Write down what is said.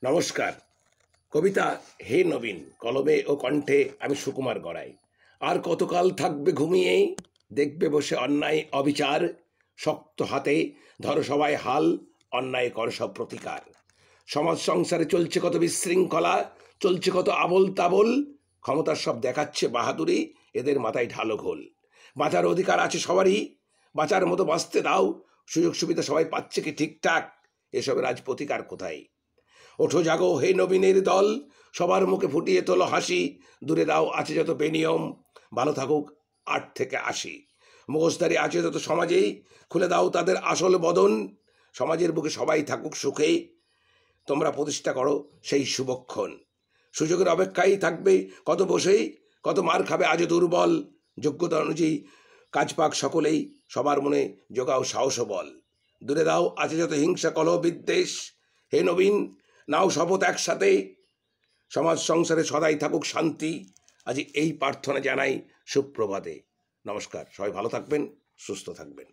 নমস্কার। কবিতা হে নবীন, কলমে ও কণ্ঠে আমি সুকুমার গড়াই। আর কতকাল থাকবে ঘুমিয়ে, দেখবে বসে অন্যায় অবিচার। শক্ত হাতে ধরো সবাই হাল, অন্যায় কর সব প্রতিকার। সমাজ সংসারে চলছে কত বিশৃঙ্খলা, চলছে কত আবোল তাবোল। ক্ষমতার সব দেখাচ্ছে বাহাদুরি, এদের মাথায় ঢালো ঘোল। বাঁচার অধিকার আছে সবারই, বাঁচার মতো বাঁচতে দাও। সুযোগ সুবিধা সবাই পাচ্ছে কি ঠিকঠাক? এসবের আজ প্রতিকার কোথায়? ওঠো জাগো হে নবীনের দল, সবার মুখে ফুটিয়ে তোলো হাসি। দূরে দাও আছে যত বেনিয়ম, ভালো থাকুক 8 থেকে 80। মুখোশধারী আছে যত সমাজেই, খুলে দাও তাদের আসল বদন। সমাজের বুকে সবাই থাকুক সুখে, তোমরা প্রতিষ্ঠা করো সেই শুভক্ষণ। সুযোগের অপেক্ষায় থাকবে কত বসেই, কত মার খাবে আজও দুর্বল। যোগ্যতা অনুযায়ী কাজ পাক সকলেই, সবার মনে জোগাও সাহস ও বল। দূরে দাও আছে যত হিংসা কলহ বিদ্বেষ। হে নবীন, নাও শপথ একসাথে, সমাজ সংসারে সদাই থাকুক শান্তি। আজ এই প্রার্থনা জানাই সুপ্রভাতে। নমস্কার, সবাই ভালো থাকবেন, সুস্থ থাকবেন।